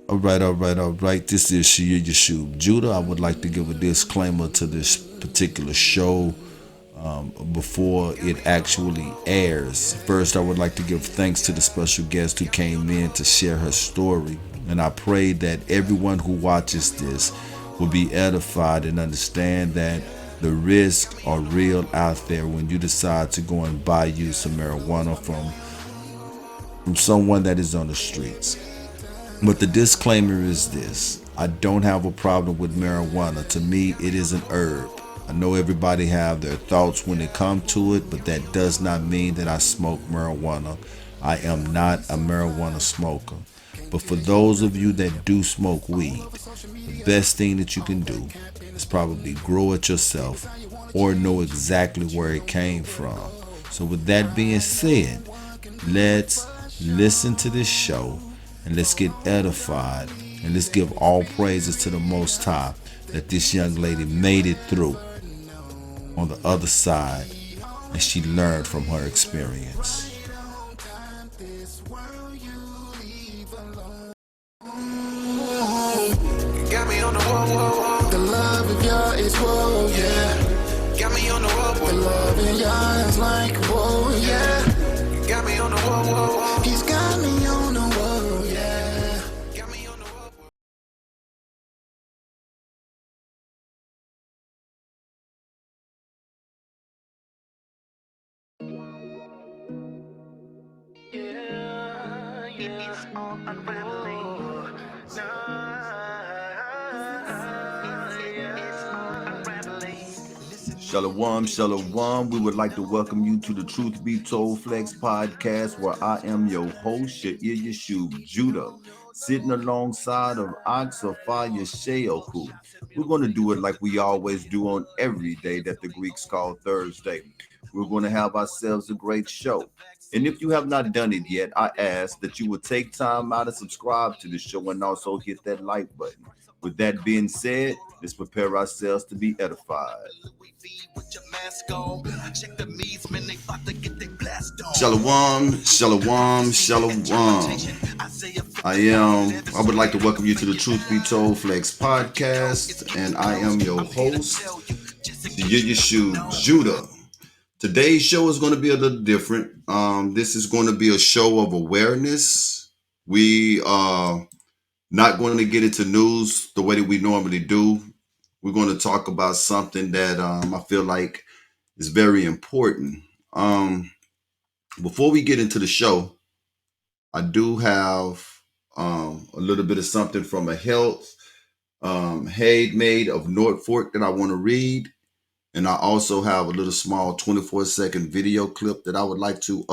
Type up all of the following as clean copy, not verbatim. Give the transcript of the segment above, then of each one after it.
All right. This is Shia Yeshub Judah. I would like to give a disclaimer to this particular show before it actually airs. First, I would like to give thanks to the special guest who came in to share her story. And I pray that everyone who watches this will be edified and understand that the risks are real out there when you decide to go and buy you some marijuana from someone that is on the streets. But the disclaimer is this: I don't have a problem with marijuana. To me, it is an herb. I know everybody have their thoughts when it comes to it, but that does not mean that I smoke marijuana. I am not a marijuana smoker. But for those of you that do smoke weed, the best thing that you can do is probably grow it yourself or know exactly where it came from. So with that being said, let's listen to this show and let's get edified and let's give all praises to the Most High that this young lady made it through on the other side and she learned from her experience. Got me on the whoa, whoa, whoa. The love of yours is whoa, yeah. Got me on the whoa, whoa. The love in your eyes like whoa, yeah. Got me on the whoa, whoa, whoa. He's got me on the whoa, yeah. Got me on the whoa, whoa. It's all unraveling. It's all unraveling. Shalom. We would like to welcome you to the Truth Be Told Flex podcast, where I am your host, Sha'ir Yeshub Judah, sitting alongside of Oxafaya Sheoku. We're going to do it like we always do on every day that the Greeks call Thursday. We're going to have ourselves a great show. And if you have not done it yet, I ask that you would take time out and subscribe to the show and also hit that like button. With that being said, let's prepare ourselves to be edified. Shalom. I would like to welcome you to the Truth Be Told Flex podcast, and I am your host, Yeshua Judah. Today's show is going to be a little different. This is going to be a show of awareness. We are not going to get into news the way that we normally do. We're going to talk about something that I feel like is very important. Before we get into the show, I do have a little bit of something from a health handmaid of North Fork that I want to read. And I also have a little small 24-second video clip that I would like to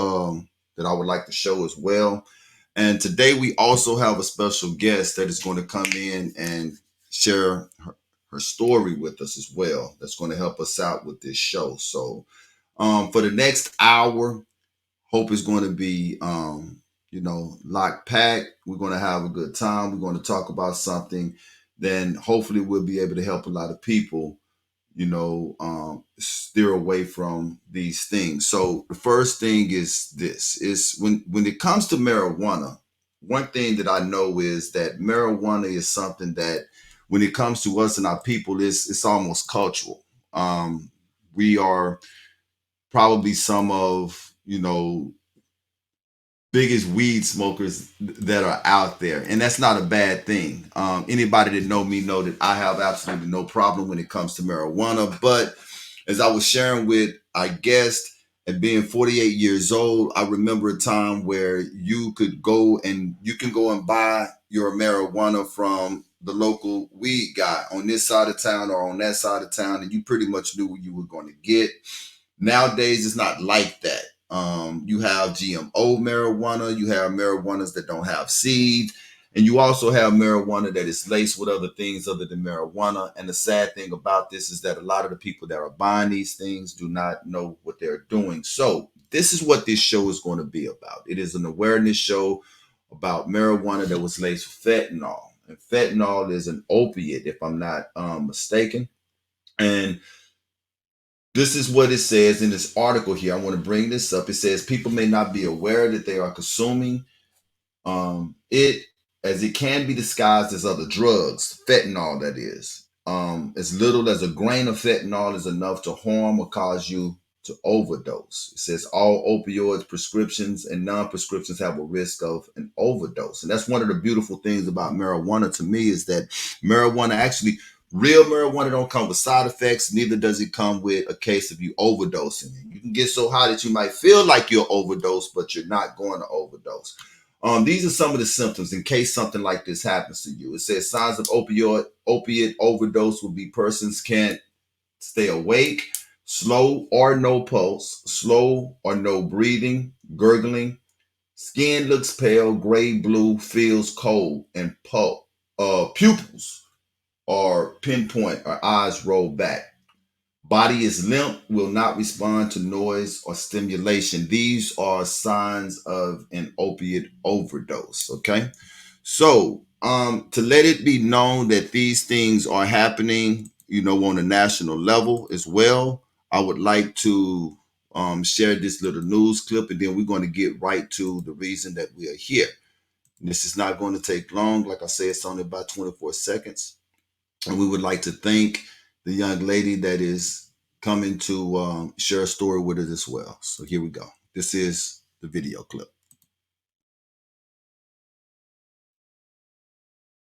show as well. And today we also have a special guest that is going to come in and share her story with us as well. That's going to help us out with this show. So for the next hour, hope is going to be lock packed. We're going to have a good time. We're going to talk about something. Then hopefully we'll be able to help a lot of people steer away from these things. So the first thing is this: is when it comes to marijuana, one thing that I know is that marijuana is something that when it comes to us and our people, it's almost cultural. We are probably some of biggest weed smokers that are out there, and that's not a bad thing. Anybody that know me know that I have absolutely no problem when it comes to marijuana. But as I was sharing with our guest, and being 48 years old, I remember a time where you can go and buy your marijuana from the local weed guy on this side of town or on that side of town, and you pretty much knew what you were going to get. Nowadays, it's not like that. You have GMO marijuana, you have marijuanas that don't have seeds, and you also have marijuana that is laced with other things other than marijuana. And the sad thing about this is that a lot of the people that are buying these things do not know what they're doing. So this is what this show is going to be about. It is an awareness show about marijuana that was laced with fentanyl. And fentanyl is an opiate, if I'm not mistaken. And this is what it says in this article here. I want to bring this up. It says people may not be aware that they are consuming it as it can be disguised as other drugs, fentanyl that is. As little as a grain of fentanyl is enough to harm or cause you to overdose. It says all opioids, prescriptions, and non-prescriptions have a risk of an overdose. And that's one of the beautiful things about marijuana to me is that marijuana actually, real marijuana don't come with side effects, neither does it come with a case of you overdosing. You can get so high that you might feel like you'll overdose, but you're not going to overdose. These are some of the symptoms in case something like this happens to you. It says signs of opiate overdose will be persons can't stay awake, slow or no pulse, slow or no breathing, gurgling, skin looks pale, gray, blue, feels cold, and pupils are pinpoint or eyes roll back. Body is limp, will not respond to noise or stimulation. These are signs of an opiate overdose. Okay. So, to let it be known that these things are happening, on a national level as well, I would like to share this little news clip, and then we're going to get right to the reason that we are here. And this is not going to take long. Like I said, it's only about 24 seconds. And we would like to thank the young lady that is coming to share a story with us as well. So here we go. This is the video clip.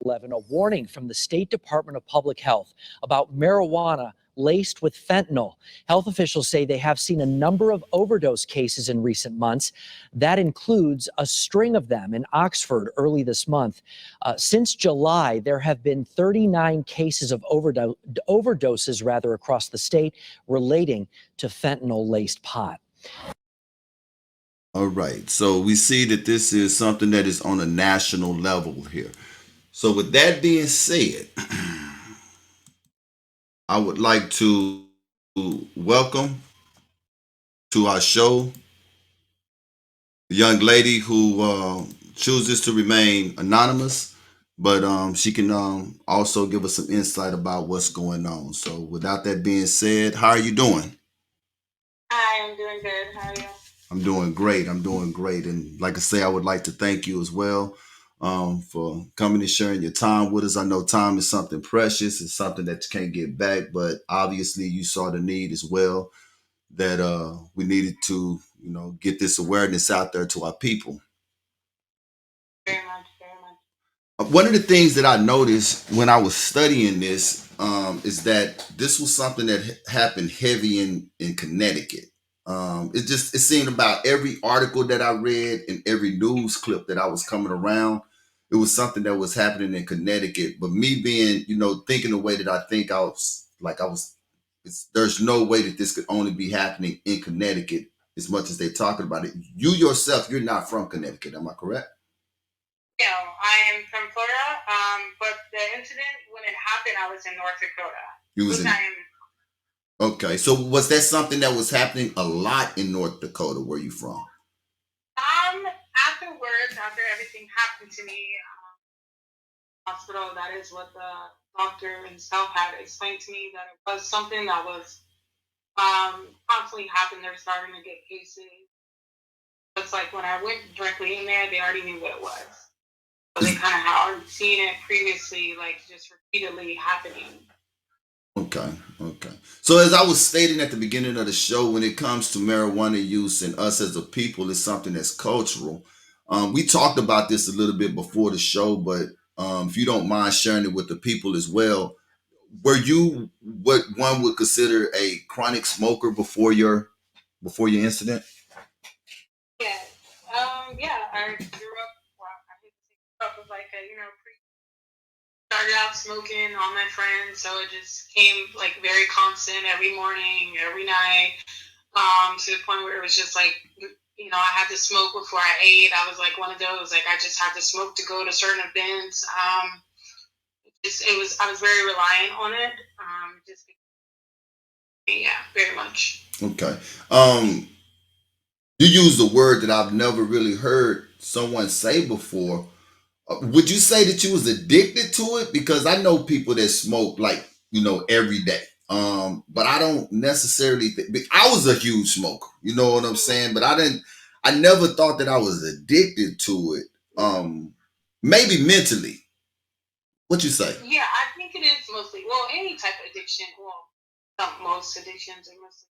11, a warning from the State Department of Public Health about marijuana laced with fentanyl. Health officials say they have seen a number of overdose cases in recent months. That includes a string of them in Oxford early this month. Since July, there have been 39 cases of overdoses across the state relating to fentanyl-laced pot. All right. So we see that this is something that is on a national level here. So with that being said, I would like to welcome to our show the young lady who chooses to remain anonymous, but she can also give us some insight about what's going on. So without that being said, how are you doing? Hi, I'm doing good. How are you? I'm doing great. I'm doing great. And like I say, I would like to thank you as well for coming and sharing your time with us. I know time is something precious. It's something that you can't get back, but obviously you saw the need as well that we needed to, get this awareness out there to our people. Very much, very much. One of the things that I noticed when I was studying this is that this was something that happened heavy in Connecticut. It seemed about every article that I read and every news clip that I was coming around, it was something that was happening in Connecticut. But me being, thinking the way that I think, there's no way that this could only be happening in Connecticut as much as they're talking about it. You yourself, you're not from Connecticut, am I correct? No, I am from Florida, but the incident, when it happened, I was in North Dakota. You was in. Okay, so was that something that was happening a lot in North Dakota? Where you from? Afterwards, after everything happened to me, hospital, that is what the doctor himself had explained to me, that it was something that was constantly happening. They're starting to get cases. It's like when I went directly in there, they already knew what it was. So they kind of had already seen it previously, like just repeatedly happening. Okay. So as I was stating at the beginning of the show, when it comes to marijuana use and us as a people, it's something that's cultural. We talked about this a little bit before the show, but if you don't mind sharing it with the people as well, were you what one would consider a chronic smoker before your incident? Yeah. Yeah, I grew up, well, I hate to say grew up with like a, started out smoking, all my friends, so it just came like very constant every morning, every night, to the point where it was just like, I had to smoke before I ate. I was like one of those, like I just had to smoke to go to certain events. I was very reliant on it. Just yeah, very much. Okay. You used a word that I've never really heard someone say before. Would you say that you was addicted to it? Because I know people that smoke like, every day. But I don't necessarily I was a huge smoker, you know what I'm saying? But I never thought that I was addicted to it. maybe mentally. What you say? Yeah, I think it is mostly, well, any type of addiction. Well, not most addictions are mostly.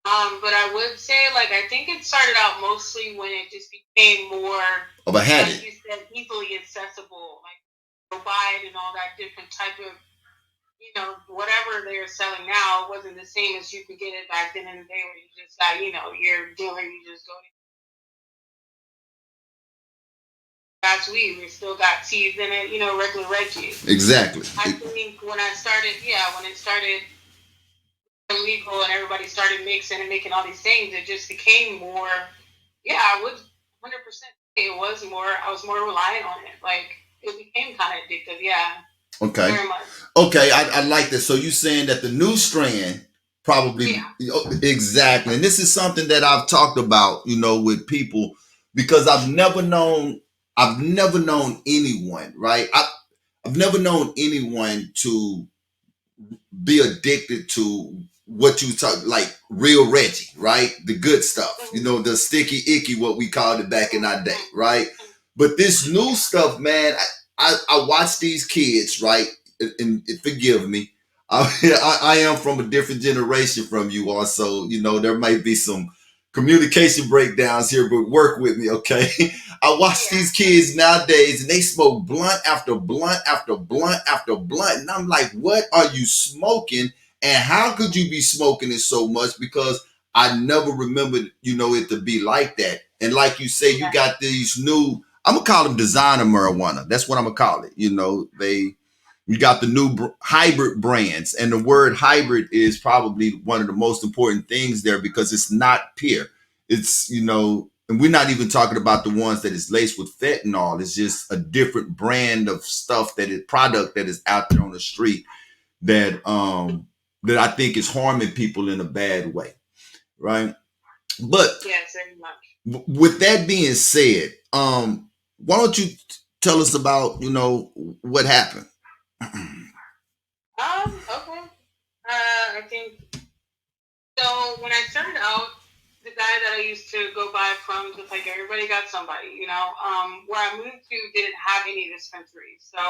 But I would say, like, I think it started out mostly when it just became more, Of a habit. like you said, easily accessible, like provide and all that different type of, whatever they're selling now wasn't the same as you could get it back then in the day where you just got, your dealer, you just go to. That's weed. We still got teas in it, regular Reggie. Exactly. I think when it started illegal and everybody started mixing and making all these things, it just became more. Yeah, I would 100% say it was more. I was more reliant on it. Like it became kind of addictive. Yeah. Okay. Very much. Okay, I like this. So you saying that the new strand probably exactly, and this is something that I've talked about, with people because I've never known anyone, right? I've never known anyone to be addicted to what you talk like real Reggie, right? The good stuff, the sticky icky, what we called it back in our day, right? But this new stuff, man, I watch these kids, right? And forgive me, I am from a different generation from you also. There might be some communication breakdowns here, but work with me, okay? I watch these kids nowadays and they smoke blunt after blunt after blunt after blunt. And I'm like, what are you smoking? And how could you be smoking it so much? Because I never remembered, it to be like that. And like you say, you got these new, I'm going to call them designer marijuana. That's what I'm going to call it. You got the new hybrid brands, and the word hybrid is probably one of the most important things there because it's not pure. It's, and we're not even talking about the ones that is laced with fentanyl. It's just a different brand of stuff product that is out there on the street that I think is harming people in a bad way. Right. But yes, very much. With that being said, why don't you tell us about, what happened? Okay. I think so. When I started out, the guy that I used to go buy from, just like everybody got somebody, where I moved to didn't have any dispensaries, so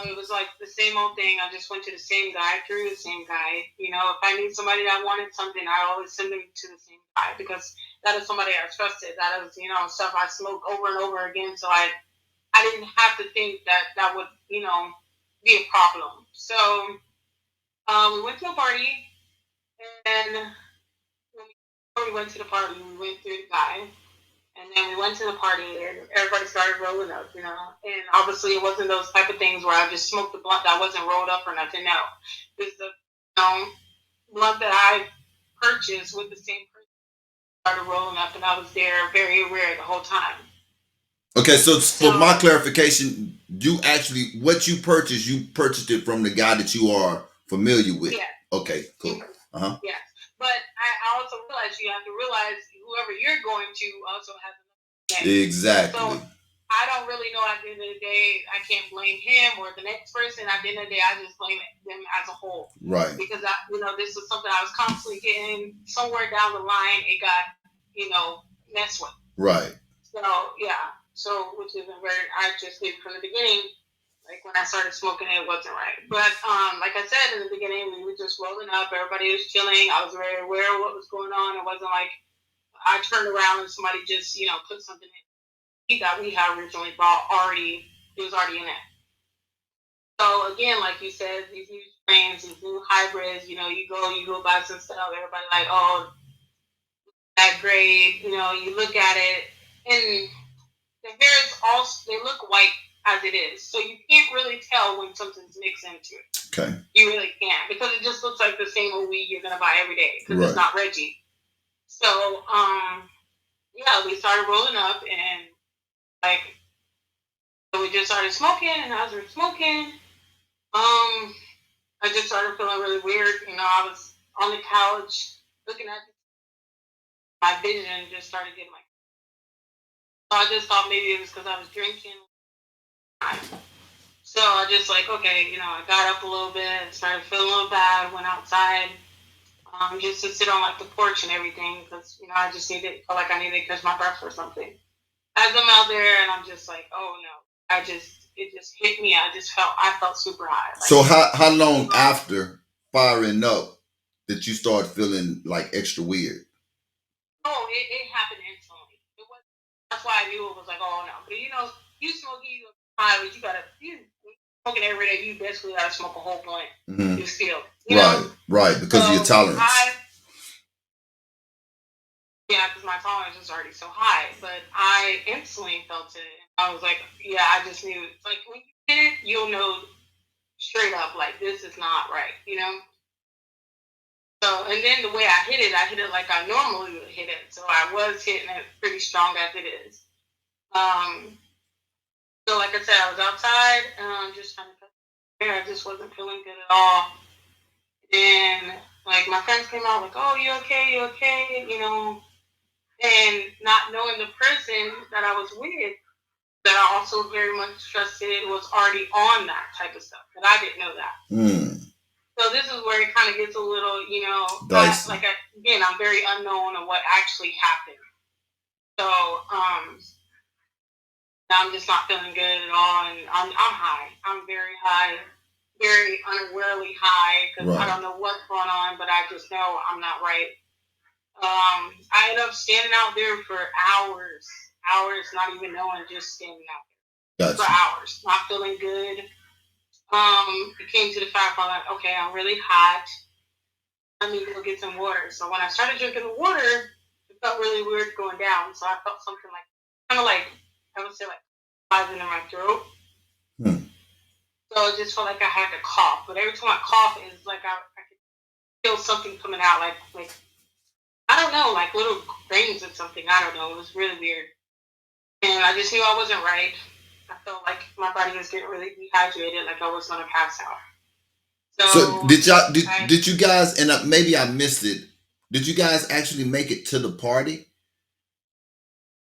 it was like the same old thing. I just went to the same guy, through the same guy. If I need somebody that wanted something, I always send them to the same guy because that is somebody I trusted. That is, stuff I smoke over and over again. So I didn't have to think that would, be a problem. So we went to a party, and when we went to the party, we went through the guy. And then we went to the party and everybody started rolling up, And obviously it wasn't those type of things where I just smoked the blunt that wasn't rolled up or nothing. No. It's the blunt that I purchased with the same person started rolling up and I was there very aware the whole time. Okay, so for my clarification, what you purchased it from the guy that you are familiar with. Yeah. Okay, cool. Uh-huh. Yes. But I also realized you have to realize whoever you're going to also has another name. Exactly. So I don't really know at the end of the day, I can't blame him or the next person. At the end of the day, I just blame them as a whole. Right. Because this was something I was constantly getting somewhere down the line. It got, messed with. Right. So, yeah. So, which isn't I just did from the beginning. Like when I started smoking, it wasn't right. But like I said in the beginning, we were just rolling up. Everybody was chilling. I was very aware of what was going on. It wasn't like I turned around and somebody just, put something in that we had originally bought it was already in it. So again, like you said, these new strains, these new hybrids, you go buy some stuff. Everybody like, oh, that grade. You look at it and the hairs they look white as it is. So you can't really tell when something's mixed into it. Okay. You really can't because it just looks like the same old weed you're gonna buy every day because It's not Reggie. So we started rolling up and so we just started smoking and as we were smoking, I just started feeling really weird. I was on the couch looking at my vision just started getting so I just thought maybe it was because I was drinking. So I just okay, I got up a little bit, started feeling a little bad, went outside, just to sit on the porch and everything because I just felt like I needed to catch my breath or something. as I'm out there, and I'm just like, oh no, it just hit me. I felt super high. Like, So how long after firing up did you start feeling like extra weird? oh, it happened instantly. It was That's why I knew it was like, oh no. But you smoking, you high, but you smoking every day. You basically gotta smoke a whole blunt. Mm-hmm. You still, Right, because of your tolerance. Because my tolerance is already so high. But I instantly felt it. I was like, yeah, I just knew. It's like when you get it, you'll know straight up, like this is not right. So, and then the way I hit it like I normally would hit it. So I was hitting it pretty strong as it is. So like I said, I was outside, just trying to cut hair. I just wasn't feeling good at all. And like my friends came out like, oh, you okay? You okay? And not knowing the person that I was with, that I also very much trusted, was already on that type of stuff. But I didn't know that. So this is where it kind of gets a little, dicey. Again, I'm very unknown on what actually happened. So now I'm just not feeling good at all, and I'm high. I'm very high, very unawarely high, because I don't know what's going on, but I just know I'm not right. I ended up standing out there for hours, not even knowing, just standing out there for hours, not feeling good. It came to the fact where I'm like, okay, I'm really hot. I need to go get some water. So when I started drinking the water, it felt really weird going down. So I felt something like, kind of like, I would say like rising in my throat. So it just felt like I had to cough. But every time I cough, it's like I could feel something coming out, like I don't know, like little grains or something. I don't know. It was really weird. And I just knew I wasn't right. I felt like my body was getting really dehydrated, like I was going to pass out. So did you guys, and maybe I missed it, did you guys actually make it to the party?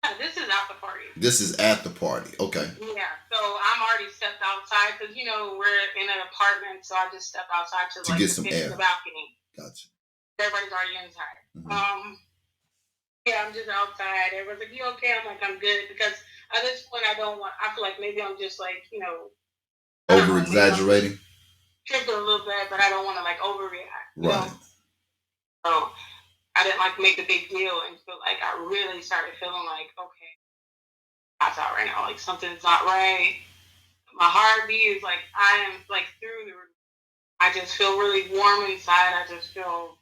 Yeah, this is at the party. This is at the party. Okay. Yeah. So I'm already stepped outside because we're in an apartment, so I just stepped outside to get some air. The balcony. Gotcha. Everybody's already inside. Mm-hmm. Yeah, I'm just outside. Everyone's like, "You okay?" I'm like, "I'm good," because at this point, I feel like maybe I'm just like, over exaggerating. Tripping a little bit, but I don't want to like overreact. Right. So I didn't make a big deal until like I really started feeling like, okay, that's out right now. Like something's not right. My heartbeat is like, I am like through the roof. I just feel really warm inside. I just feel,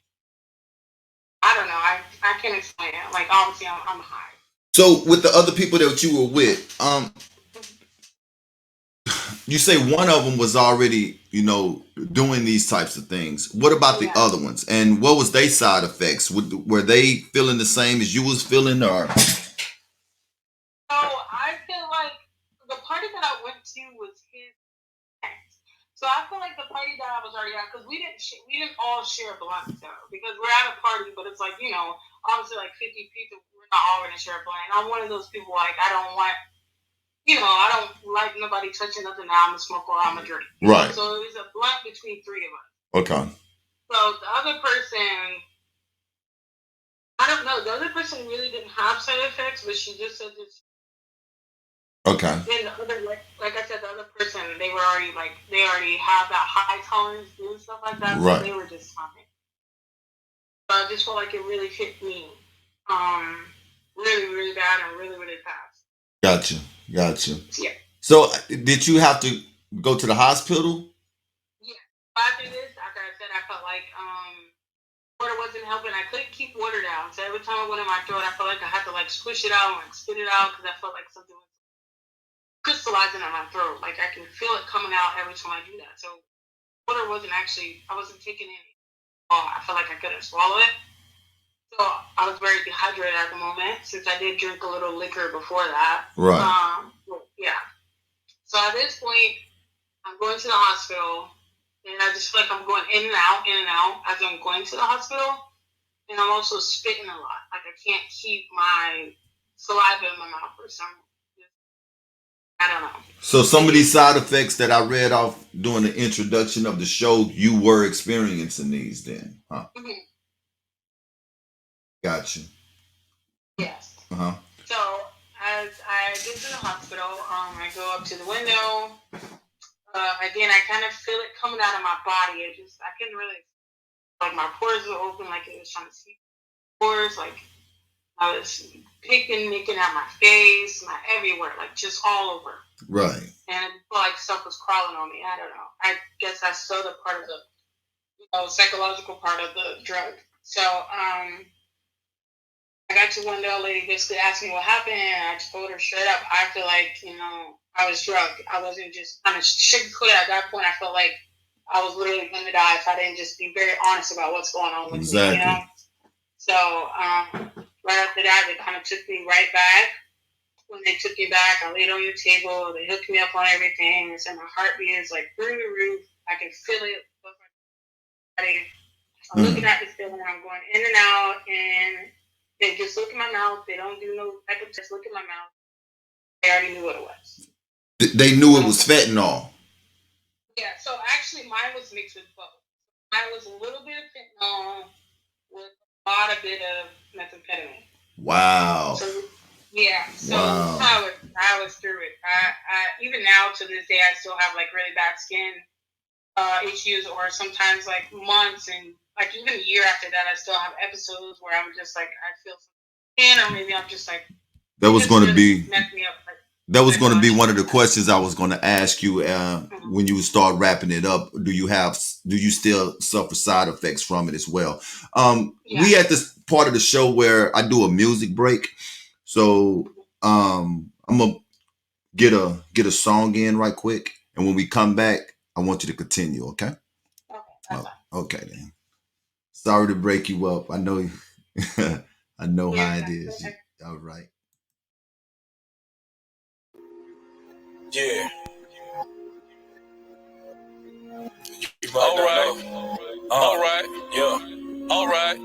I don't know. I can't explain it. Like obviously I'm high. So with the other people that you were with, you say one of them was already, doing these types of things. What about the other ones? And what was their side effects? Were they feeling the same as you was feeling, or? So I feel like the party that I went to was his ex. So I feel like the party that I was already at, because we didn't all share blunts though, because we're at a party, but it's like, obviously like 50 people, we're not all gonna share a blunt. I'm one of those people like I don't want. I don't like nobody touching nothing that I'm a smoke or I'm a drink. Right. So it was a blunt between three of us. Okay. So the other person, I don't know. The other person really didn't have side effects, but she just said this. Okay. And the other, like I said, the other person, they already have that high tolerance and stuff like that. Right. So they were just fine. But I just felt like it really hit me, really, really bad and really, really fast. Gotcha. Yeah. So did you have to go to the hospital? Yeah. After I said, I felt like water wasn't helping. I couldn't keep water down. So every time I went in my throat, I felt like I had to like squish it out and like spit it out because I felt like something was crystallizing in my throat. Like I can feel it coming out every time I do that. So water I wasn't taking any. I felt like I couldn't swallow it. So I was very dehydrated at the moment since I did drink a little liquor before that. Right. Yeah. So at this point, I'm going to the hospital, and I just feel like I'm going in and out as I'm going to the hospital, and I'm also spitting a lot. Like I can't keep my saliva in my mouth or something. I don't know. So some of these side effects that I read off during the introduction of the show, you were experiencing these then, huh? Mm-hmm. Gotcha. Yes. Uh-huh. So as I get to the hospital, I go up to the window. Again, I kind of feel it coming out of my body. I couldn't really, like my pores were open, like it was trying to see pores, like I was nicking at my face, my everywhere, like just all over. Right. And it felt like stuff was crawling on me. I don't know. I guess that's still the part of the, psychological part of the drug. So, I got to one window, lady basically asked me what happened, and I told her straight up, I feel like, I was drugged. I wasn't just kind of sugarcoated at that point. I felt like I was literally going to die if I didn't just be very honest about what's going on with me, So, right after that, they kind of took me right back. When they took me back, I laid on the table. They hooked me up on everything. They said my heartbeat is like through the roof. I can feel it. I'm looking at this building. I'm going in and out, and they just look at my mouth. They don't do no type of test. Look at my mouth. They already knew what it was. They knew it was fentanyl. Yeah. So actually, mine was mixed with both. Mine was a little bit of fentanyl with a lot of bit of methamphetamine. Wow. So I was through it. I even now to this day, I still have like really bad skin issues, or sometimes like months and like even a year after that, I still have episodes where I'm just like I feel something, or maybe I'm just like that was going to be mess me up. That was going to be one of the questions I was going to ask you when you start wrapping it up. Do you still suffer side effects from it as well? We at this part of the show where I do a music break, so I'm gonna get a song in right quick, and when we come back, I want you to continue. Okay? Okay then. Sorry to break you up. I know. I know how it is. All right. Yeah. All right. Yeah. All right.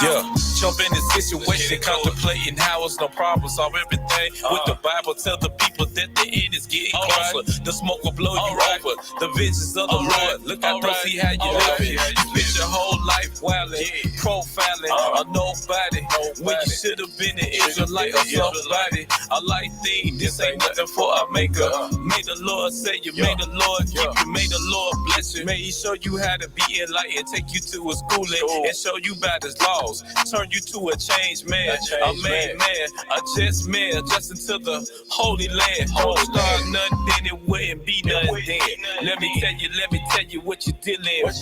Yeah. Jump in the situation, contemplating how it's no problem. Solve everything with the Bible. Tell the people that the end is getting closer. The smoke will blow you over. The visions of the Lord. Look out, don't see how you living. Spend your whole life wilding, profiling a nobody when you should have been an Israelite or somebody. A light thing, this ain't nothing for a maker. May the Lord save you, may the Lord keep you, may the Lord bless you. May He show you how to be enlightened, take you to a schooling and show you about His laws. Turn you to a changed man, a made man, a just man, adjusting to the holy land. Don't start nothing, then it wouldn't be nothing then. Let me tell you what you're dealing with.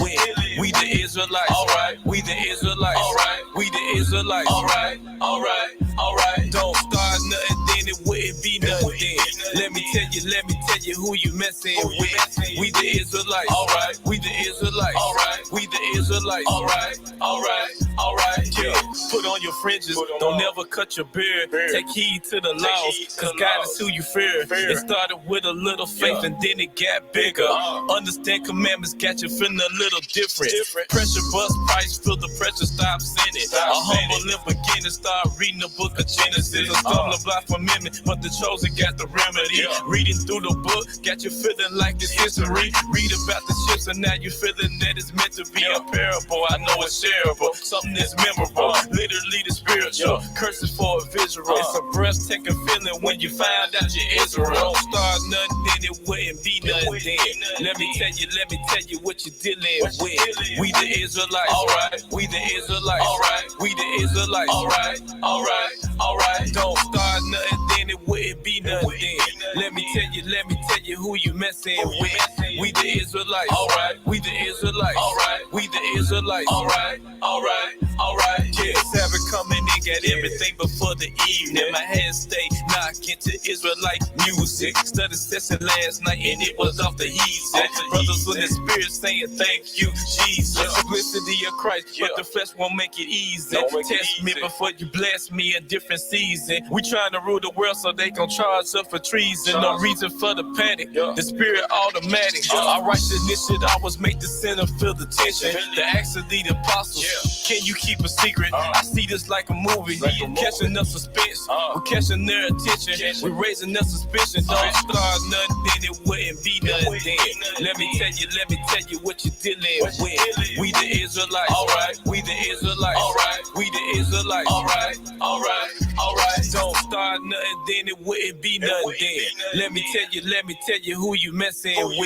We the Israelites, alright. We the Israelites, alright. We the Israelites, alright. Don't start nothing, then it wouldn't be nothing then. Let me tell you who you messing with. We the Israelites, alright. We the Israelites, alright. We the Israelites, alright. Yeah. Put on your fringes, don't never cut your beard. Take heed to the laws, cause God is who you fear. It started with a little faith and then it got bigger. Understand commandments got you feeling a little different. Pressure bust price, feel the pressure, stop sinning. A humble and beginner, start reading the book of Genesis. A stumbling block for memory, but the chosen got the remedy. Reading through the book, got you feeling like it's history. Read about the ships and now you feeling that it's meant to be a parable. I know it's shareable, something that's memorable. Literally the spiritual, curses for a visual. It's a breathtaking feeling when you find out you're Israel. Don't start nothing, then it wouldn't be nothing then. Let me tell you what you're dealing with. We the Israelites, alright. We the Israelites, alright. We the Israelites, alright. Don't start nothing, then it wouldn't be nothing then. Let me tell you who you messing with. We the Israelites, alright. We the Israelites, alright. We the Israelites, alright. Yeah, Sabbath coming in, got everything before the evening. My hands stay knocking to Israelite music. Studied session last night and it was off the heat. Brothers in the spirit saying thank you, Jesus. Simplicity of Christ, but the flesh won't make it easy. Test me before you bless me a different season. We trying to rule the world so they gon' charge us for treason. No reason for the panic, the spirit automatic. Our righteousness should always make the sinner feel the tension. The acts of the apostles, can you keep a secret. I see this like a movie. Catching the suspense, we're catching their attention. We're raising the suspicion. Don't start nothing, then it wouldn't be nothing then. Let me tell you what you're dealing with. We the Israelites, alright. We the Israelites, alright. We the Israelites, alright. Don't start nothing, then it wouldn't be nothing then. Let me tell you who you messing with.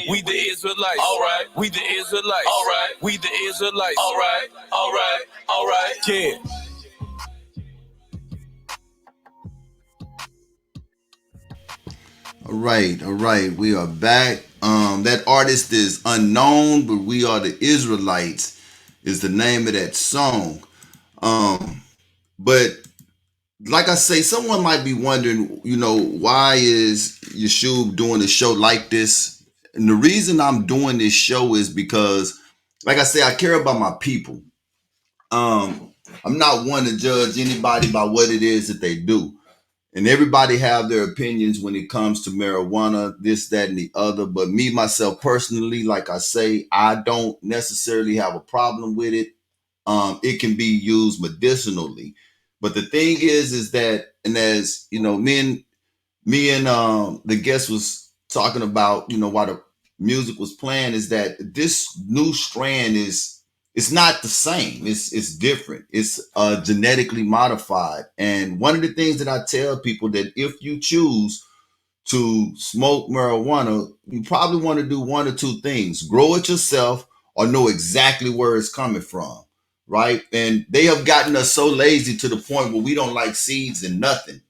We the Israelites, alright. We the Israelites, alright. We the Israelites, alright. Yeah. All right. We are back. That artist is unknown, but We Are the Israelites is the name of that song. But like I say, someone might be wondering, why is Yeshub doing a show like this? And the reason I'm doing this show is because, like I say, I care about my people. I'm not one to judge anybody by what it is that they do. And everybody have their opinions when it comes to marijuana, this, that, and the other. But me, myself, personally, like I say, I don't necessarily have a problem with it. It can be used medicinally. But the thing is that, and as you know, me and the guest was talking about, while the music was playing, is that this new strand it's not the same. It's different. It's genetically modified. And one of the things that I tell people, that if you choose to smoke marijuana, you probably want to do one or two things: grow it yourself, or know exactly where it's coming from. Right. And they have gotten us so lazy to the point where we don't like seeds and nothing.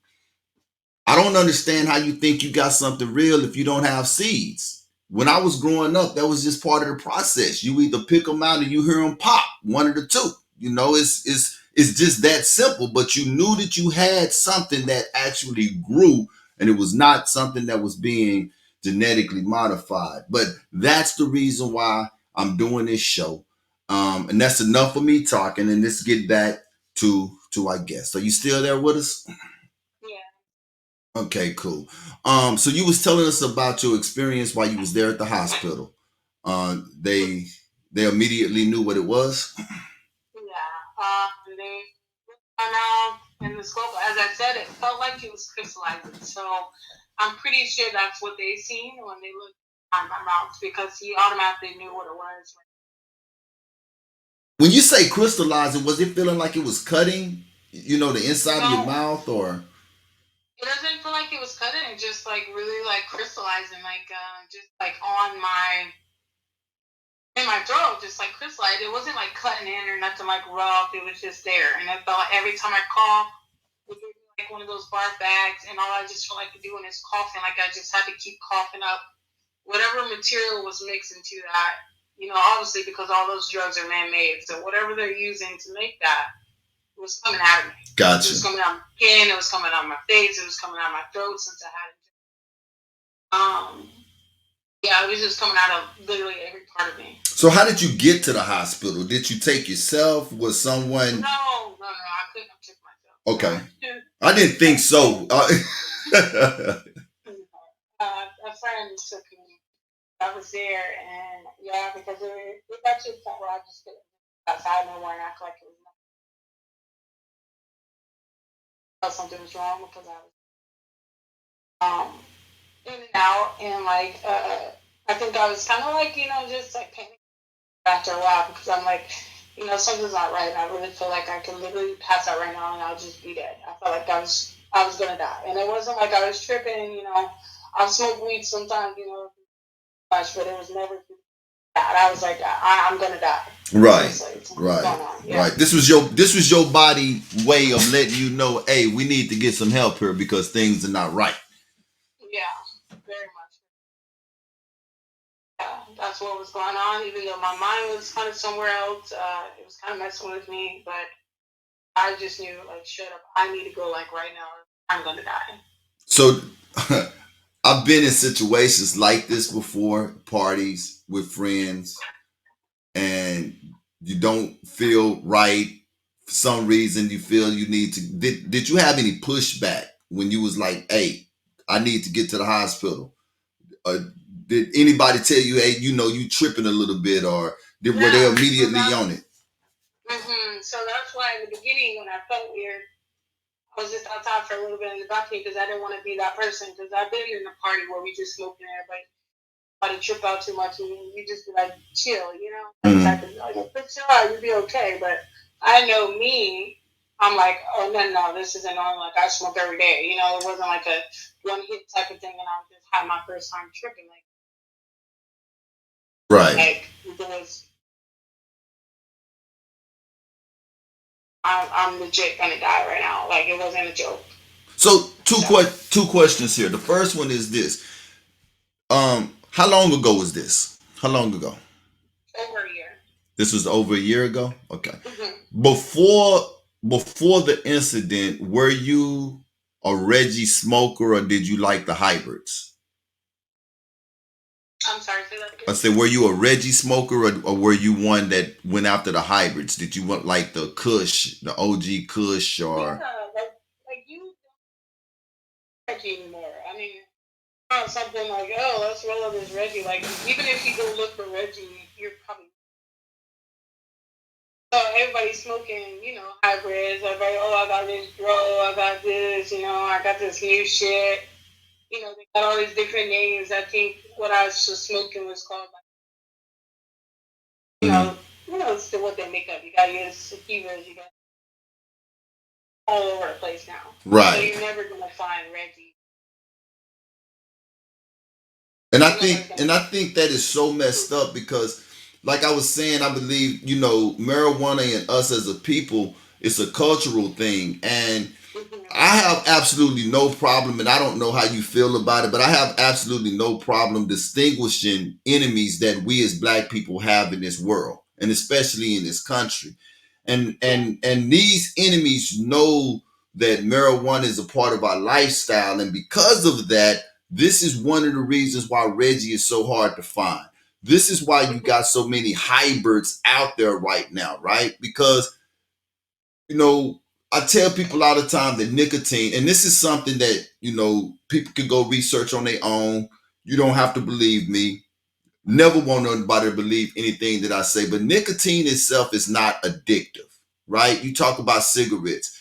I don't understand how you think you got something real if you don't have seeds. When I was growing up, that was just part of the process. You either pick them out or you hear them pop, one of the two. It's just that simple. But you knew that you had something that actually grew, and it was not something that was being genetically modified. But that's the reason why I'm doing this show. And that's enough for me talking. And let's get back to our guest. So you still there with us? Okay, cool. So you was telling us about your experience while you was there at the hospital. They immediately knew what it was. They found out in the scope. As I said, it felt like it was crystallizing. So I'm pretty sure that's what they seen when they looked at my mouth, because he automatically knew what it was. When you say crystallizing, was it feeling like it was cutting, the inside of your mouth, or? It doesn't feel like it was cutting. It just like really like crystallizing, like just like on in my throat, just like crystallized. It wasn't like cutting in or nothing like rough. It was just there, and it felt like every time I cough, it would be like one of those barf bags, and all I just felt like doing is coughing. Like I just had to keep coughing up whatever material was mixed into that. Obviously because all those drugs are man-made, so whatever they're using to make that, it was coming out of me. Gotcha. It was coming out of my skin. It was coming out of my face. It was coming out of my throat since I had it. Yeah, it was just coming out of literally every part of me. So how did you get to the hospital? Did you take yourself? Was someone? No, I couldn't have took myself. Okay. I didn't think so. A friend took me. I was there, and yeah, because it got to the point where I just couldn't go outside no more and act like it was something was wrong, because I was in and out, and like I think I was kind of like just like panicking after a while, because I'm like something's not right, and I really feel like I can literally pass out right now and I'll just be dead. I felt like I was gonna die, and it wasn't like I was tripping. I've smoked weed sometimes, but it was never that. I was like, I'm gonna die. Right. Yeah. Right. This was your body way of letting you know, hey, we need to get some help here because things are not right. Yeah, very much. Yeah, that's what was going on. Even though my mind was kind of somewhere else, it was kind of messing with me. But I just knew, like, shut up. I need to go, like, right now. I'm gonna die. So, I've been in situations like this before, parties with friends, and you don't feel right. For some reason, you feel you need to. Did you have any pushback when you was like, hey, I need to get to the hospital? Did anybody tell you, hey, you tripping a little bit, or were they immediately on it? so that's why in the beginning when I felt weird, I was just outside for a little bit in the balcony because I didn't want to be that person. Because I've been in a party where we just smoking and everybody trip out too much and you just be like chill, you know, type of like chill out, you'd be okay. But I know me, I'm like, oh no, this isn't normal. Like I smoke every day, you know. It wasn't like a one hit type of thing, and I just had my first time tripping, Right. because I'm legit gonna die right now. Like it wasn't a joke. So two questions here. The first one is this. How long ago was this? How long ago? Over a year. This was over a year ago? Okay. Mm-hmm. Before the incident, were you a Reggie smoker or did you like the hybrids? I'm sorry, say that again. I said, were you a Reggie smoker or were you one that went after the hybrids? Did you want like the Kush, the OG Kush, or? Yeah, like you don't Reggie anymore. I mean, something like, oh, let's roll up this Reggie. Like, even if you go look for Reggie, you're probably. So everybody's smoking, you know, hybrids. Everybody, oh, I got this grow, I got this, you know, I got this new shit. You know, they got all these different names. I think what I was smoking was called, like, you know, it's what they make up. You got your sativas, you got all over the place now. Right. So you're never gonna find Reggie. And I think that is so messed up because, like I was saying, I believe, you know, marijuana and us as a people, it's a cultural thing. And I have absolutely no problem, and I don't know how you feel about it, but I have absolutely no problem distinguishing enemies that we as black people have in this world, and especially in this country. And these enemies know that marijuana is a part of our lifestyle, and because of that, this is one of the reasons why Reggie is so hard to find. This is why you got so many hybrids out there right now, right? Because, you know, I tell people all the time that nicotine, and this is something that, you know, people can go research on their own. You don't have to believe me. Never want anybody to believe anything that I say, but nicotine itself is not addictive, right? You talk about cigarettes.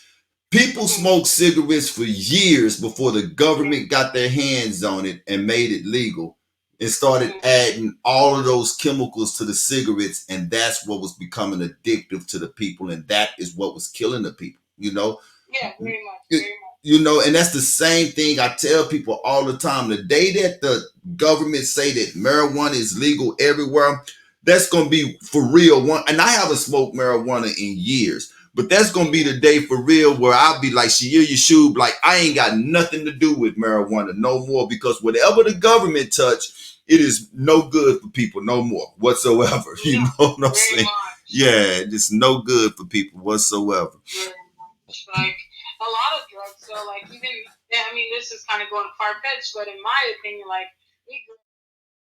People smoked cigarettes for years before the government got their hands on it and made it legal and started adding all of those chemicals to the cigarettes. And that's what was becoming addictive to the people. And that is what was killing the people, you know? Yeah, very much. Very much. You know, and that's the same thing I tell people all the time. The day that the government say that marijuana is legal everywhere, that's going to be for real one. And I haven't smoked marijuana in years. But that's going to be the day for real where I'll be like, Shia Yashub, like I ain't got nothing to do with marijuana no more, because whatever the government touch, it is no good for people no more whatsoever. You know what I'm saying? Much. Yeah, just no good for people whatsoever. Very much. Like a lot of drugs, so like even, I mean, this is kind of going far-fetched, but in my opinion, like we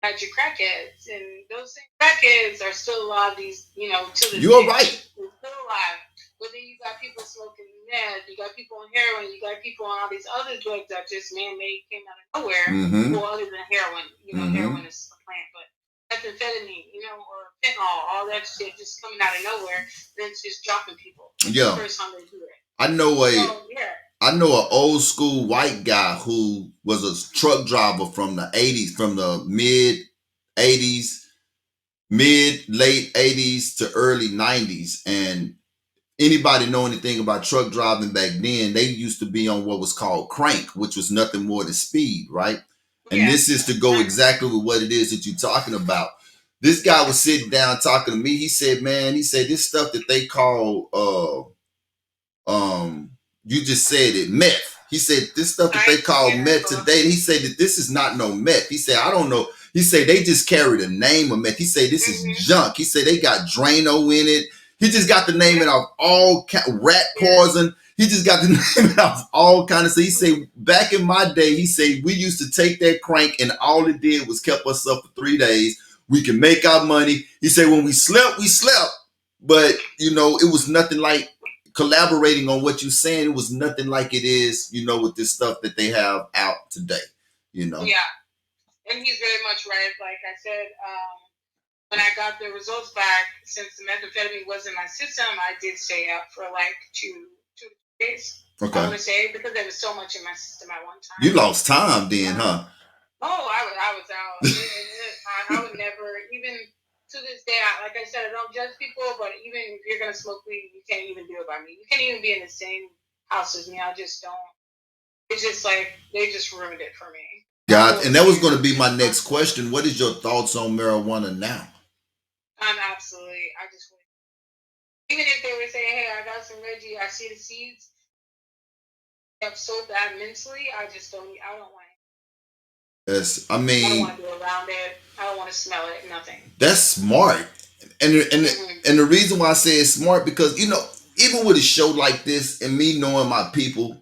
had your crackheads, and those same crackheads are still alive. These, you know, to this You're day, right. they're still alive. But then you got people smoking meth, you got people on heroin, you got people on all these other drugs that just man-made came out of nowhere. Well, other than heroin, you know, heroin is a plant, but methamphetamine, you know, or fentanyl, all that shit just coming out of nowhere, then it's just dropping people. Yeah. The first time they do it. I know an old school white guy who was a truck driver from the 80s, from the late 80s to early 90s. And anybody know anything about truck driving back then, they used to be on what was called crank, which was nothing more than speed, right? And this is to go exactly with what it is that you're talking about. This guy was sitting down talking to me. He said, man, this stuff that they call you just said it, meth. He said this stuff that they call meth today. He said that this is not no meth. He said, I don't know. He said they just carry the name of meth. He said this is junk. He said they got Drano in it. He just got the name of all rat poison. He just got the name of all kind of. So he said back in my day, he said we used to take that crank and all it did was kept us up for 3 days. We can make our money. He said when we slept, but you know it was nothing like collaborating on what you're saying. It was nothing like it is, you know, with this stuff that they have out today, you know. Yeah, and he's very much right. Like I said, when I got the results back, since the methamphetamine was in my system, I did stay up for like two days. Okay. I want to say, because there was so much in my system at one time. You lost time then, huh? Oh, I was out. I would never, even to this day, like I said, I don't judge people, but even if you're going to smoke weed, you can't even do it by me. You can't even be in the same house as me. I just don't. It's just like, they just ruined it for me. God, and that was going to be my next question. What is your thoughts on marijuana now? I'm absolutely, I just, even if they were saying, hey, I got some Reggie, I see the seeds, I'm so bad mentally, I don't want it. Yes, I I don't mean, want to be around it. I don't want to smell it. Nothing. that's smart. And the reason why I say it's smart, because, you know, even with a show like this and me knowing my people,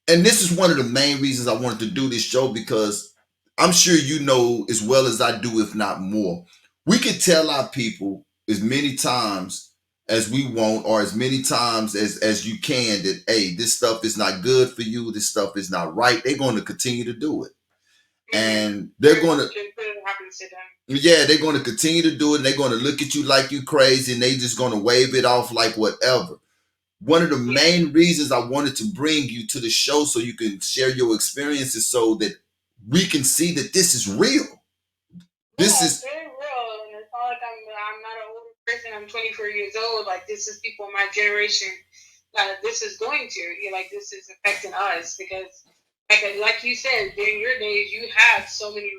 and this is one of the main reasons I wanted to do this show, because I'm sure you know as well as I do, if not more, we could tell our people as many times as we want, or as many times as you can, that, hey, this stuff is not good for you, this stuff is not right. They're going to continue to do it. And they're going to, yeah, they're going to continue to do it, and they're going to look at you like you crazy, and they just going to wave it off like whatever. One of the main reasons I wanted to bring you to the show, so you can share your experiences, so that we can see that this is real. This is very real, and it's not like I'm not an older person. I'm 24 years old. Like, this is people in my generation that this is going to. Like, this is affecting us, because like you said, during your days, you had so many,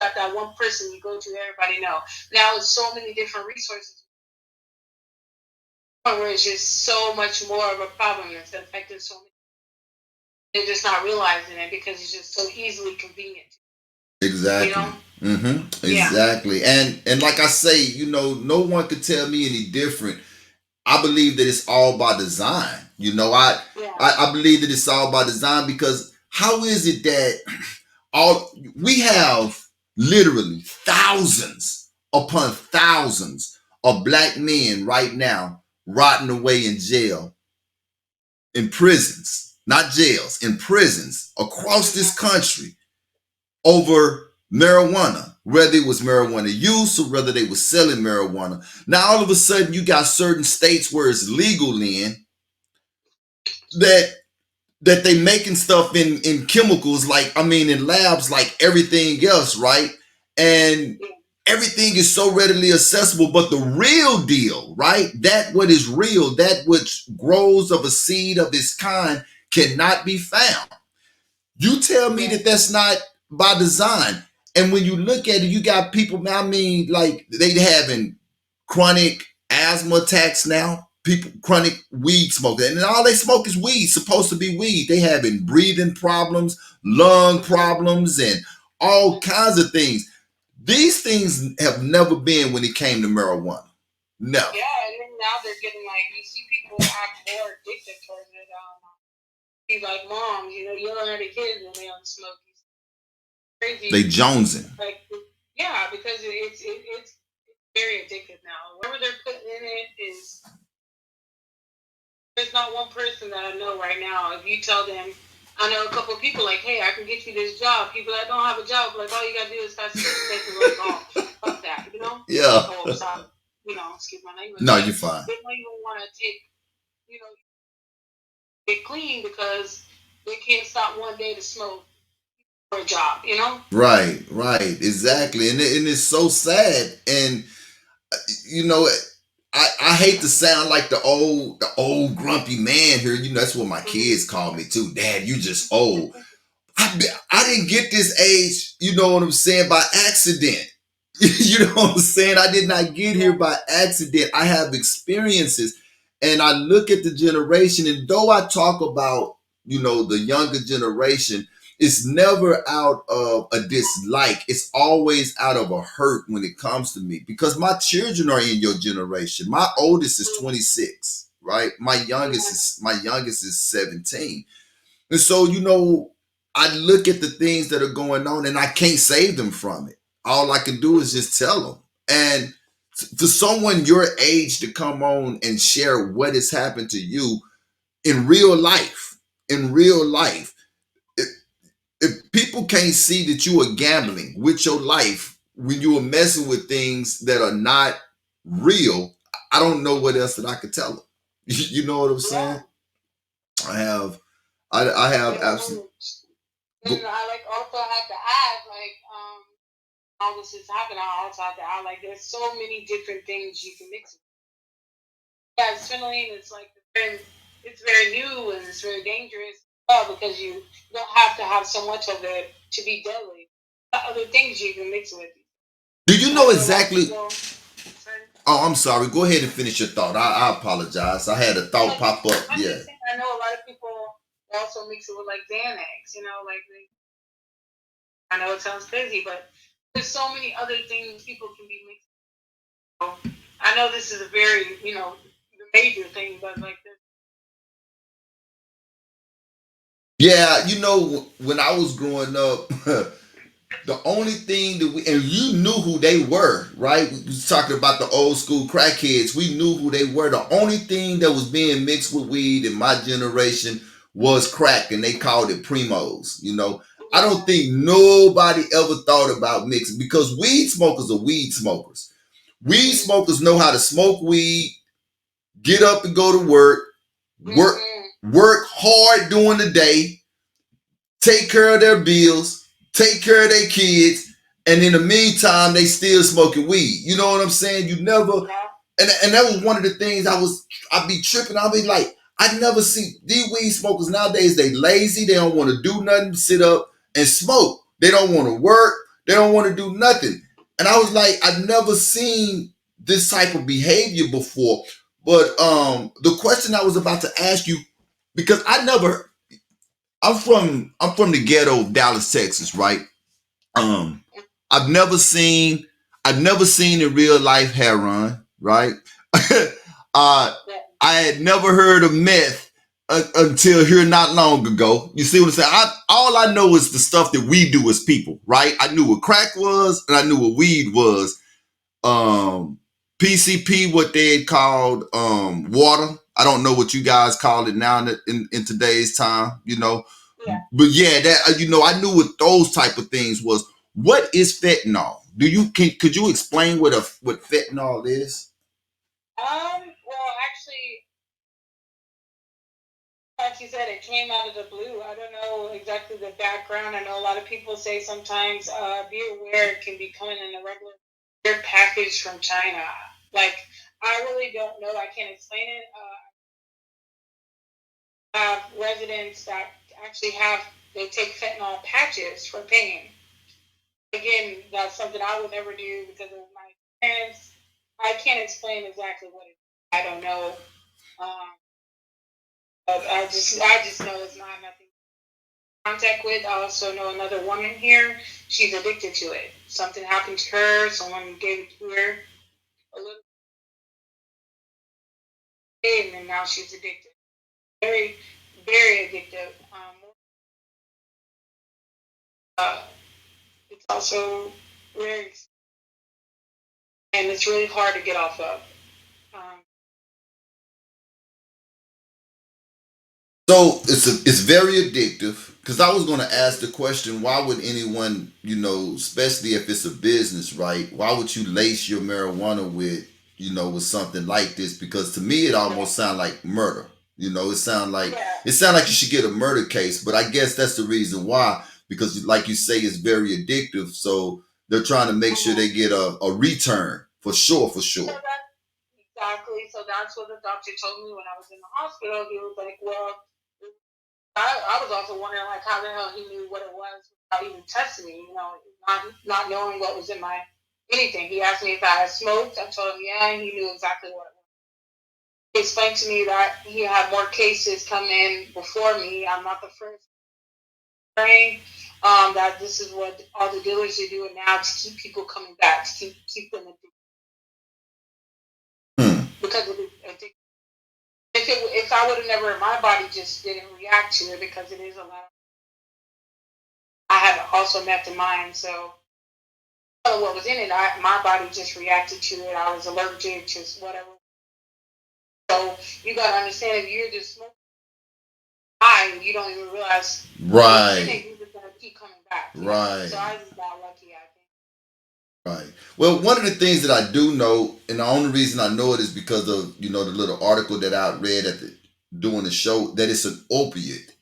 got that one person you go to, everybody know. Now it's so many different resources where it's just so much more of a problem that's affecting so many. They're just not realizing it because it's just so easily convenient. Exactly. Exactly. Yeah. And like I say, no one could tell me any different. I believe that it's all by design. I believe that it's all by design, because how is it that we have literally thousands upon thousands of black men right now rotting away in jail, in prisons, not jails, in prisons across this country over marijuana, whether it was marijuana use or whether they were selling marijuana. Now, all of a sudden, you got certain states where it's legal in that they making stuff in chemicals, in labs like everything else, right? And everything is so readily accessible, but the real deal, right? That what is real, that which grows of a seed of this kind, cannot be found. You tell me that that's not by design. And when you look at it, you got people, like they having chronic asthma attacks now, people, chronic weed smoking, and all they smoke is weed, supposed to be weed. They having breathing problems, lung problems, and all kinds of things. These things have never been when it came to marijuana. No. Yeah, and then now they're getting you see people act more addicted towards it. Be like moms, yelling at the kids when they don't smoke. Crazy. They jonesing. Because it's very addictive now. Whatever they're putting in it is. There's not one person that I know right now. If you tell them, I know a couple of people like, hey, I can get you this job. People that don't have a job, like, all you gotta do is start smoking, like, oh, fuck that, Yeah. Oh, sorry. Excuse my language. No, you're fine. They don't even want to take, get clean because they can't stop one day to smoke for a job, Right, exactly. And it's so sad. And I hate to sound like the old grumpy man here. That's what my kids call me too. Dad, you just old. I didn't get this age, you know what I'm saying, by accident. You know what I'm saying? I did not get here by accident. I have experiences, and I look at the generation, and though I talk about, the younger generation, it's never out of a dislike. It's always out of a hurt when it comes to me, because my children are in your generation. My oldest is 26, right? My youngest is 17. And so, I look at the things that are going on, and I can't save them from it. All I can do is just tell them. And for someone your age to come on and share what has happened to you in real life, if people can't see that you are gambling with your life when you were messing with things that are not real, I don't know what else that I could tell them. You know what I'm saying? I have absolutely. And I like also have to add like all this is happening. I also have to add like there's so many different things you can mix. Yeah, fentanyl is like it's very new and it's very dangerous. Because you don't have to have so much of it to be deadly. Other things you can mix with. Do you know exactly? Oh, I'm sorry. Go ahead and finish your thought. I apologize. I had a thought pop up. Yeah. I know a lot of people also mix it with like Xanax. I know it sounds crazy, but there's so many other things people can be mixed. So, I know this is a very, the major thing, but like this. Yeah, when I was growing up, the only thing that and you knew who they were, right? We was talking about the old school crackheads. We knew who they were. The only thing that was being mixed with weed in my generation was crack, and they called it primos. I don't think nobody ever thought about mixing because weed smokers are weed smokers. Weed smokers know how to smoke weed, get up and go to work hard during the day, take care of their bills, take care of their kids, and in the meantime, they still smoking weed. You know what I'm saying? You never, and that was one of the things I'd be tripping. I'd be like, I never see these weed smokers nowadays. They lazy. They don't want to do nothing, sit up and smoke. They don't want to work. They don't want to do nothing. And I was like, I've never seen this type of behavior before. But the question I was about to ask you, because I'm from the ghetto of Dallas, Texas, right? I've never seen in real life heroin, right? I had never heard of meth until here not long ago. You see what I'm saying? All I know is the stuff that we do as people, right? I knew what crack was and I knew what weed was. PCP, what they had called water. I don't know what you guys call it now in today's time, Yeah. But yeah, that I knew what those type of things was. What is fentanyl? Could you explain what fentanyl is? Well, actually, like you said, it came out of the blue. I don't know exactly the background. I know a lot of people say sometimes, be aware it can be coming in a regular package from China. Like, I really don't know. I can't explain it. I have residents that actually they take fentanyl patches for pain. Again, that's something I would never do because of my parents. I can't explain exactly what it is. I don't know. But I just know it's not nothing to contact with. I also know another woman here. She's addicted to it. Something happened to her. Someone gave it to her a little bit, and now she's addicted. Very, very addictive. Uh, it's also very, and it's really hard to get off of. Um, So it's very addictive. Because I was going to ask the question, why would anyone, especially if it's a business, right? Why would you lace your marijuana with something like this? Because to me, it almost sounds like murder. It sounds like you should get a murder case. But I guess that's the reason why. Because like you say, it's very addictive. So they're trying to make sure they get a return for sure. Exactly. So that's what the doctor told me when I was in the hospital. He was like, well, I was also wondering like how the hell he knew what it was without even testing me, not knowing what was in my anything. He asked me if I had smoked. I told him yeah, and he knew exactly what it was. He explained to me that he had more cases come in before me. I'm not the first. That this is what all the dealers are doing now to keep people coming back, to keep them addicted. Because of the addiction. If I would have never, my body just didn't react to it because it is a lot. I had also met the mind, so what was in it, my body just reacted to it. I was allergic to whatever. So you gotta understand if you're just smoking high, you don't even realize. Right. You're just gonna keep coming back. Right. So I just got lucky, I think. Right. Well, one of the things that I do know, and the only reason I know it is because of the little article that I read doing the show, that it's an opiate,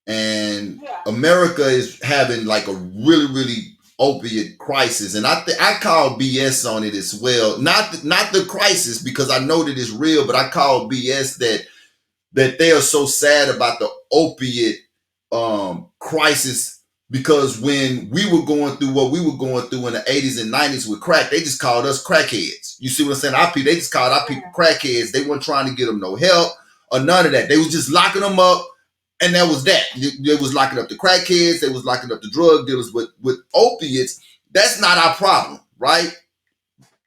and America is having like a really opiate crisis, and I call BS on it as well. Not the crisis, because I know that it's real, but I call BS that they are so sad about the opiate crisis, because when we were going through what we were going through in the 80s and 90s with crack, they just called us crackheads. You see what I'm saying? They just called our people crackheads. They weren't trying to get them no help or none of that. They was just locking them up, and that was that. They was locking up the crackheads. They was locking up the drug dealers. With opiates, that's not our problem, right?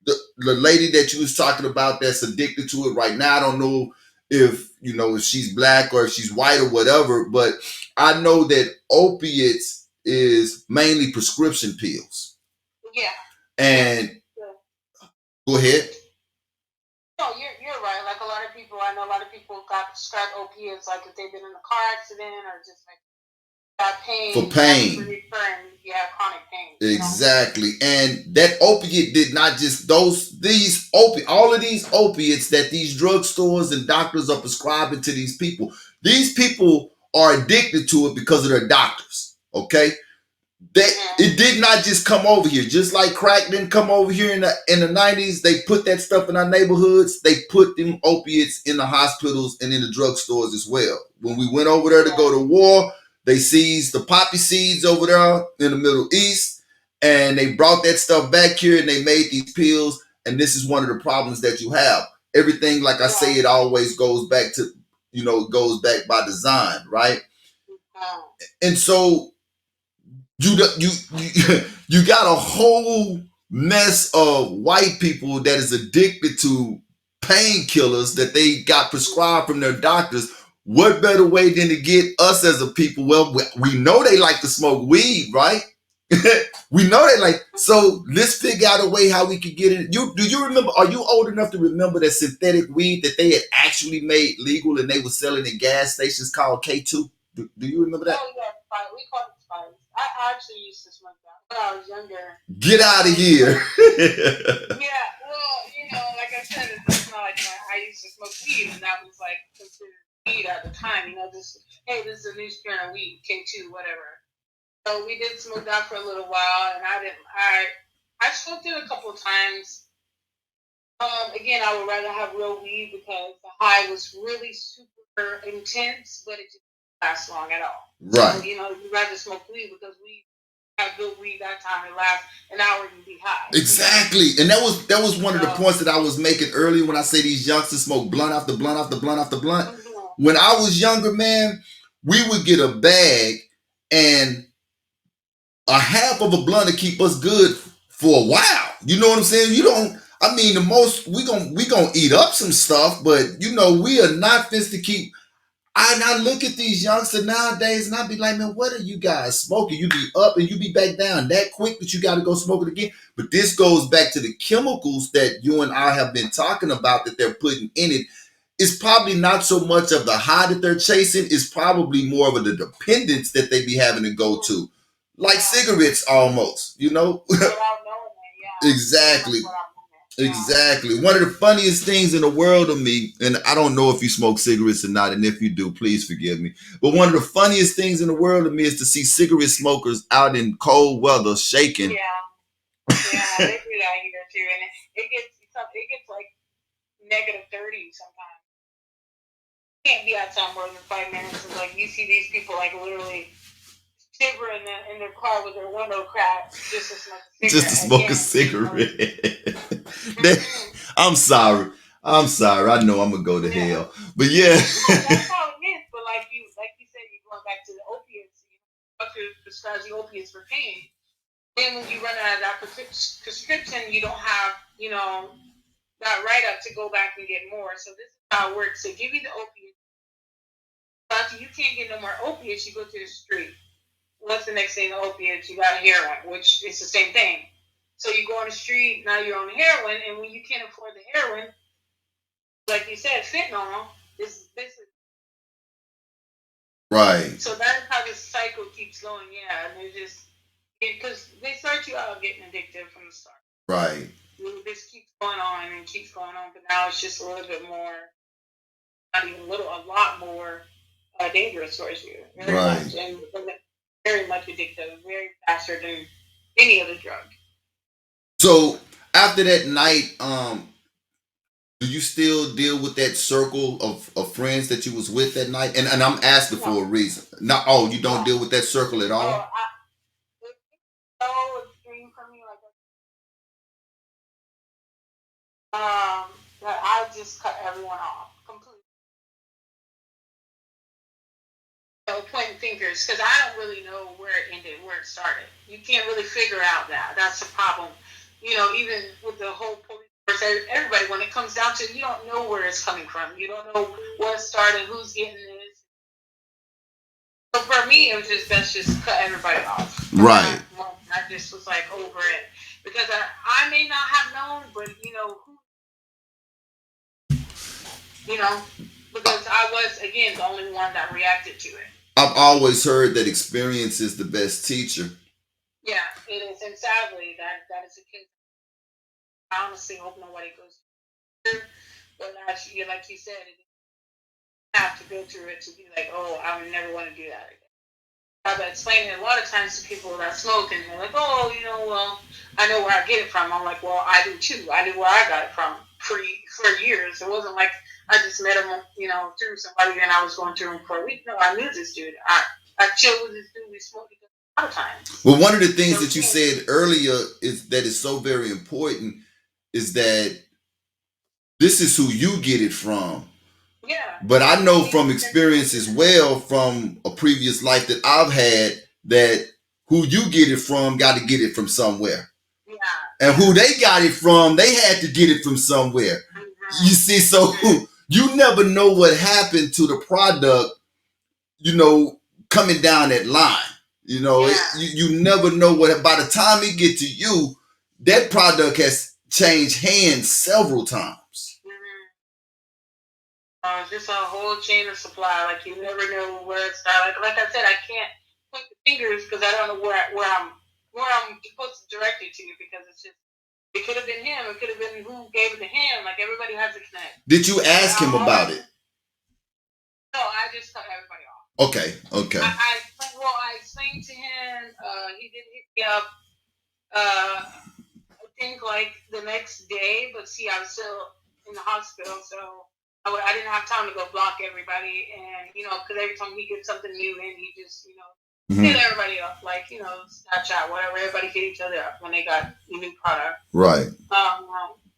The lady that you was talking about that's addicted to it right now, I don't know if she's black or if she's white or whatever, but I know that opiates is mainly prescription pills. Yeah. And go ahead. No, you're right. Like I know a lot of people got prescribed opiates, like if they've been in a car accident or just like got pain. For pain. Chronic pain. Exactly. And that opiate did not just all of these opiates that these drugstores and doctors are prescribing to these people. These people are addicted to it because of their doctors. Okay. It did not just come over here, just like crack didn't come over here in the 90s. They put that stuff in our neighborhoods. They put them opiates in the hospitals and in the drugstores as well. When we went over there to go to war, they seized the poppy seeds over there in the Middle East, and they brought that stuff back here and they made these pills. And this is one of the problems that you have. Everything, like I say, it always goes back to, goes back by design, right? And so you got a whole mess of white people that is addicted to painkillers that they got prescribed from their doctors. What better way than to get us as a people? Well, we know they like to smoke weed, right? We know they like. So let's figure out a way how we could get it. Do you remember? Are you old enough to remember that synthetic weed that they had actually made legal and they were selling in gas stations called K2? Do you remember that? Oh yeah, we call it spice. I actually used to smoke that when I was younger. Get out of here. Yeah, well, like I said, it's not like I used to smoke weed, and that was like considered weed at the time. Just hey, this is a new strain of weed, K2, whatever. So we did smoke that for a little while, and I smoked it a couple of times. Again, I would rather have real weed because the high was really super intense, but it just didn't last long at all. Right. So, you'd rather smoke weed because we have good weed that time. It lasts an hour and be high. Exactly. And that was one of the points that I was making earlier when I say these youngsters smoke blunt after blunt after blunt after blunt. Mm-hmm. When I was younger, man, we would get a bag and a half of a blunt to keep us good for a while. You know what I'm saying? The most we gonna eat up some stuff, but we are not fist to keep. I look at these youngsters nowadays and I be like, man, what are you guys smoking? You be up and you be back down that quick that you got to go smoke it again. But this goes back to the chemicals that you and I have been talking about that they're putting in it. It's probably not so much of the high that they're chasing. It's probably more of the dependence that they be having to go to. Like cigarettes almost, Without knowing it, yeah. Exactly. Exactly. One of the funniest things in the world to me, and I don't know if you smoke cigarettes or not, and if you do, please forgive me. But one of the funniest things in the world to me is to see cigarette smokers out in cold weather shaking. Yeah, they do that here too, and it gets like -30 sometimes. You can't be outside more than 5 minutes, and like you see these people like literally shivering in their car with their window cracked just to smoke a cigarette. Just to smoke a cigarette. I'm sorry. I know I'm gonna go to hell, but yeah. That's how it is. But like you said, you're going back to the opiates. Doctor prescribes the opiates for pain. Then when you run out of that prescription, you don't have that write up to go back and get more. So this is how it works. They give you the opiates. After you can't get no more opiates, you go to the street. What's the next thing? The opiates. You got heroin, which is the same thing. So you go on the street, now you're on heroin, and when you can't afford the heroin, like you said, fentanyl is this. Right. So that's how this cycle keeps going, yeah. And they're just, because they start you out getting addicted from the start. Right. This keeps going on and keeps going on, but now it's just a little bit more, not even a little, a lot more dangerous towards you, very Right. much, and very much addictive, very faster than any other drug. So after that night, do you still deal with that circle of friends that you was with that night? And I'm asking No, for a reason. Not oh, you don't no. deal with that circle at Oh, all? it's so extreme for me, like that I just cut everyone off completely. Pointing fingers because I don't really know where it ended, where it started. You can't really figure out that. That's the problem. Even with the whole police force, everybody, when it comes down to it, you don't know where it's coming from. You don't know what started, who's getting this. So for me, it was just best just cut everybody off. Right. I just was like over it because I may not have known, but because I was again the only one that reacted to it. I've always heard that experience is the best teacher. Yeah, it is, and sadly, that is the case. I honestly hope nobody goes through it, but like you said, you have to go through it to be like, oh, I would never want to do that again. I've been explaining it a lot of times to people that smoke, and they're like, oh, well, I know where I get it from. I'm like, well, I do too. I knew where I got it from for years. It wasn't like I just met him, through somebody, and I was going through him for a week. No, I knew this dude. I chilled with this dude. We smoked together a lot of times. Well, one of the things that you said earlier is that is so very important is that this is who you get it from. Yeah. But I know from experience as well from a previous life that I've had that who you get it from got to get it from somewhere. Yeah. And who they got it from, they had to get it from somewhere. Mm-hmm. You see, so you never know what happened to the product, coming down that line. You never know what, by the time it get to you, that product has changed hands several times. Just a whole chain of supply. Like you never know where it started. Like I said, I can't point the fingers because I don't know where I'm supposed to direct it to because it's just it could have been him. It could have been who gave it to him. Like everybody has to connect. Did you ask him about it? No, I just cut everybody off. Okay. I explained to him. He did hit me up. I think like the next day, but see, I was still in the hospital, so I didn't have time to go block everybody, and because every time he gets something new in, he just hit everybody up, like Snapchat, whatever. Everybody hit each other up when they got a new product. Right.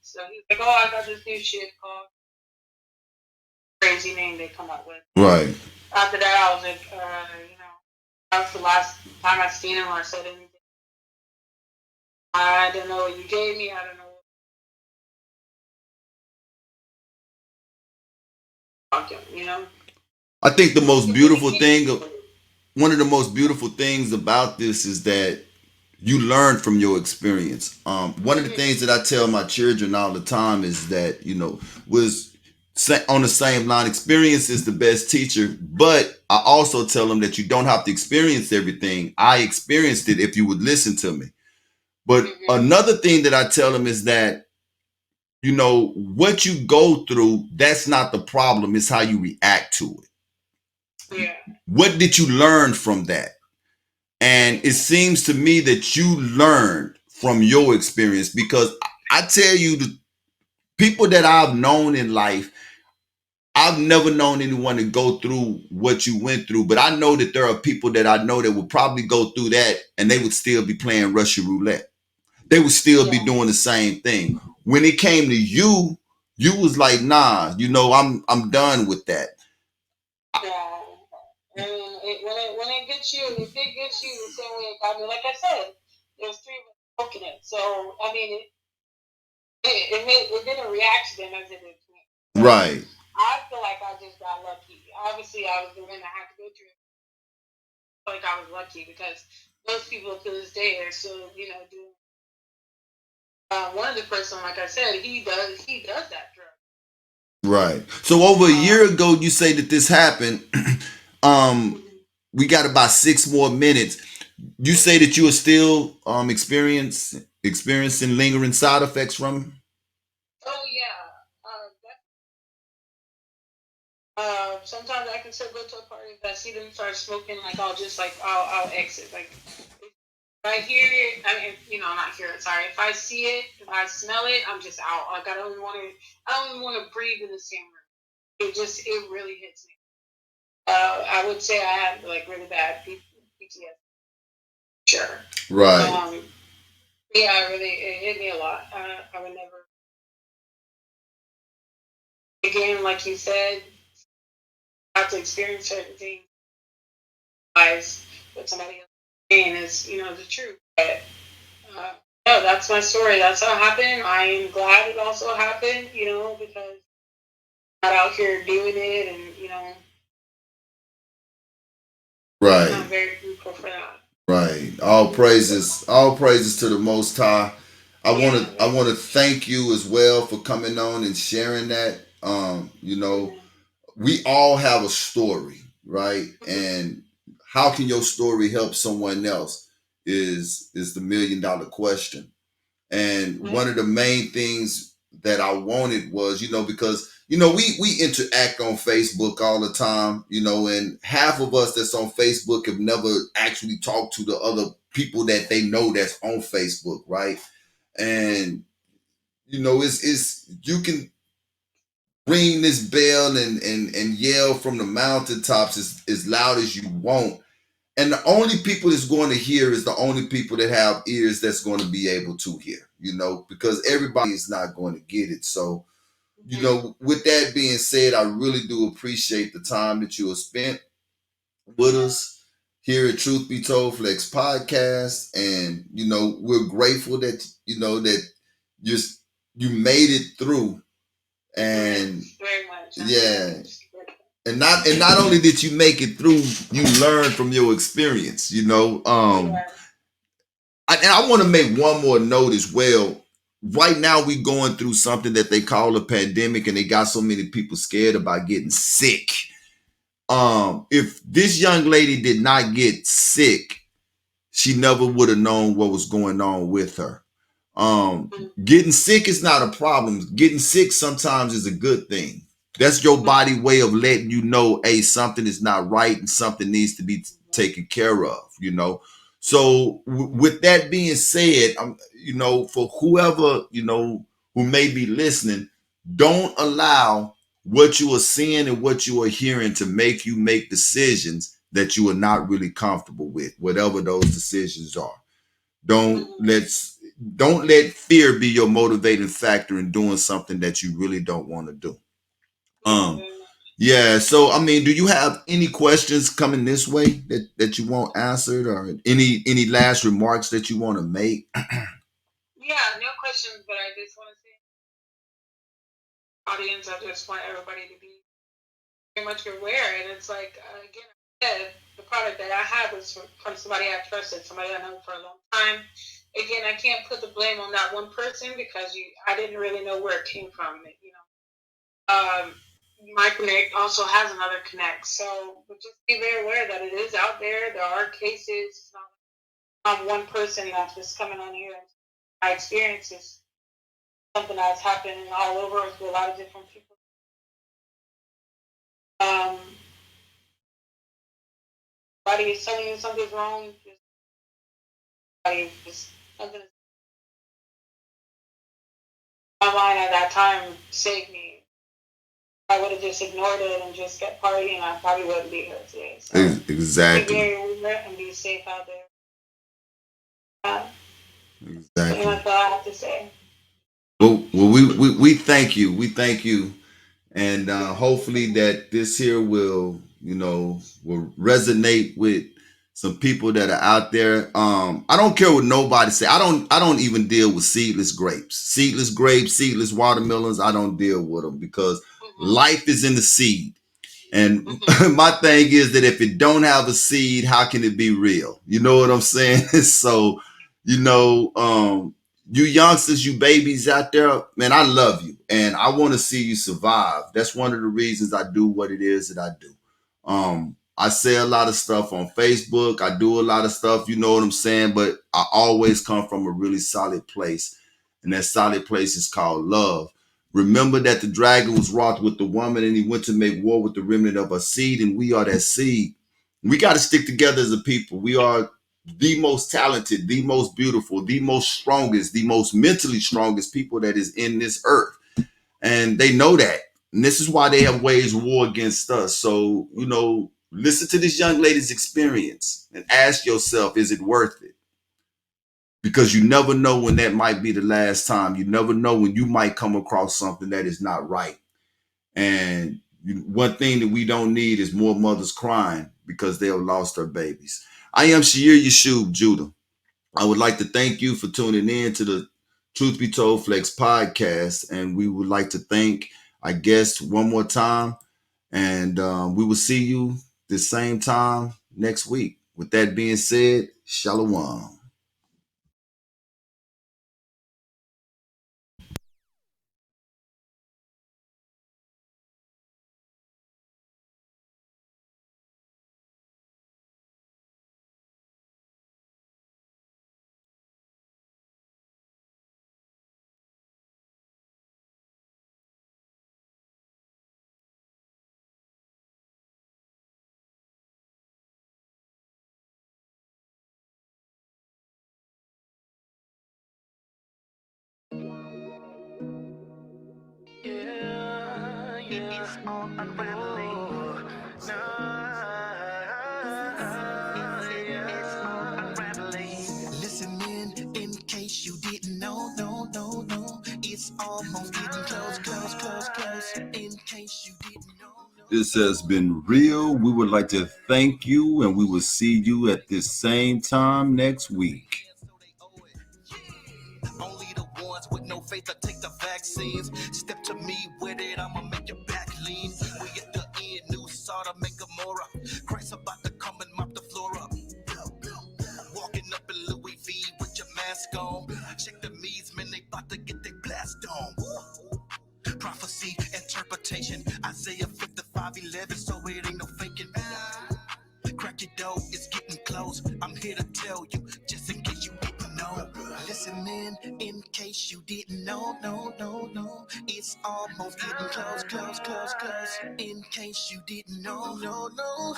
So he's like, "Oh, I got this new shit called crazy name they come up with." Right. After that, I was like, that was the last time I seen him or said anything. I don't know what you gave me. I don't know. I think the most beautiful thing, one of the most beautiful things about this is that you learn from your experience. One of the things that I tell my children all the time is that, was on the same line, experience is the best teacher, but I also tell them that you don't have to experience everything. I experienced it if you would listen to me. But another thing that I tell them is that, what you go through, that's not the problem. It's how you react to it. Yeah. What did you learn from that? And it seems to me that you learned from your experience, because I tell you, the people that I've known in life, I've never known anyone to go through what you went through, but I know that there are people that I know that would probably go through that and they would still be playing Russian roulette. They would still be doing the same thing. When it came to you, you was like, nah, I'm done with that. Yeah. And when it gets you, if it gets you the same way it got me, like I said, there's 3 of us smoking it. So, I mean, it didn't react to them as it did to me. So right. I feel like I just got lucky. Obviously, I was the one that had to go through it. I feel like I was lucky because those people to this day are still, doing. One of the person, like I said, he does that drug. Right. So over a year ago, you say that this happened. We got about 6 more minutes. You say that you are still experiencing experiencing lingering side effects from? Oh yeah. Sometimes I can still go to a party if I see them start smoking. Like I'll exit. Like if I hear it, I mean, not hear it. Sorry. If I see it, if I smell it, I'm just out. Like I don't even want to breathe in the same room. It really hits me. I would say I have like really bad PTSD. Sure. Right. Yeah, it hit me a lot. I would never. Again, like you said, have to experience certain things. What somebody else is saying is, the truth. But no, that's my story. That's how it happened. I am glad it also happened, because I'm not out here doing it, and Right. I'm very grateful for that. Right. All praises to the Most High. I want to thank you as well for coming on and sharing that. We all have a story, right? And how can your story help someone else is the $1,000,000 question. And one of the main things that I wanted was, because we interact on Facebook all the time, and half of us that's on Facebook have never actually talked to the other people that they know that's on Facebook, right? And it's you can ring this bell and yell from the mountaintops as loud as you want. And the only people that's going to hear is the only people that have ears that's going to be able to hear, because everybody is not going to get it. So, with that being said, I really do appreciate the time that you have spent with us here at Truth Be Told Flex Podcast. And, we're grateful that, that you you made it through. And very much. Yeah. And not only did you make it through, you learned from your experience, And I want to make one more note as well. Right now, we going through something that they call a pandemic, and they got so many people scared about getting sick. If this young lady did not get sick, she never would have known what was going on with her. Getting sick is not a problem. Getting sick sometimes is a good thing. That's your body way of letting you know, hey, something is not right and something needs to be taken care of, So with that being said, for whoever, who may be listening, don't allow what you are seeing and what you are hearing to make you make decisions that you are not really comfortable with, whatever those decisions are. Don't let fear be your motivating factor in doing something that you really don't want to do. Yeah. So, do you have any questions coming this way that you want answered, or any last remarks that you want to make? Yeah, no questions, but I just want to say, audience, I just want everybody to be very much aware. And it's like, again, I said, the product that I had was from somebody I trusted, somebody I know for a long time. Again, I can't put the blame on that one person because I didn't really know where it came from. My connect also has another connect, so just be very aware that it is out there. There are cases. It's not one person that's just coming on here. My experience is something that's happened all over with a lot of different people. Somebody is telling you something's wrong. Just something. My mind at that time saved me. I would have just ignored it and just kept partying, I probably wouldn't be here today. So exactly. Be very aware and be safe out there. Exactly. And that's all I have to say. Well, we thank you. We thank you, and hopefully that this here will resonate with some people that are out there. I don't care what nobody say. I don't even deal with seedless grapes, seedless watermelons. I don't deal with them because life is in the seed. And my thing is that if it don't have a seed, how can it be real? You know what I'm saying? So, you youngsters, you babies out there, man, I love you. And I want to see you survive. That's one of the reasons I do what it is that I do. I say a lot of stuff on Facebook. I do a lot of stuff, you know what I'm saying? But I always come from a really solid place. And that solid place is called love. Remember that the dragon was wroth with the woman and he went to make war with the remnant of her seed, and we are that seed. We got to stick together as a people. We are the most talented, the most beautiful, the most strongest, the most mentally strongest people that is in this earth. And they know that. And this is why they have waged war against us. So, you know, listen to this young lady's experience and ask yourself, is it worth it? Because you never know when that might be the last time. You never know when you might come across something that is not right. And one thing that we don't need is more mothers crying because they have lost their babies. I am Shir Yeshub Judah. I would like to thank you for tuning in to the Truth Be Told Flex podcast. And we would like to thank our guests one more time. And we will see you the same time next week. With that being said, Shalom. It's all unraveling. It's all unraveling. Listen in case you didn't know, no. It's almost getting close. In case you didn't know. This has been real. We would like to thank you, and we will see you at this same time next week. Only the ones with no faith that take the vaccines. Step to me with it, I'ma make your back lean. We at the end, new sort of make a more. Christ about to come and mop the floor up. Walking up in Louis V with your mask on. Check the me's, man, they about to get their blast on. Prophecy, interpretation, Isaiah 55:11, so it ain't no faking. Crack your dough, it's getting close. I'm here to tell you, just in case you didn't know. Listen in case you didn't know, no. It's almost getting close. In case you didn't know, no.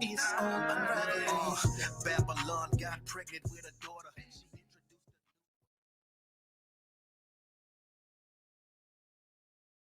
It's all unraveling. Babylon got pregnant with a daughter.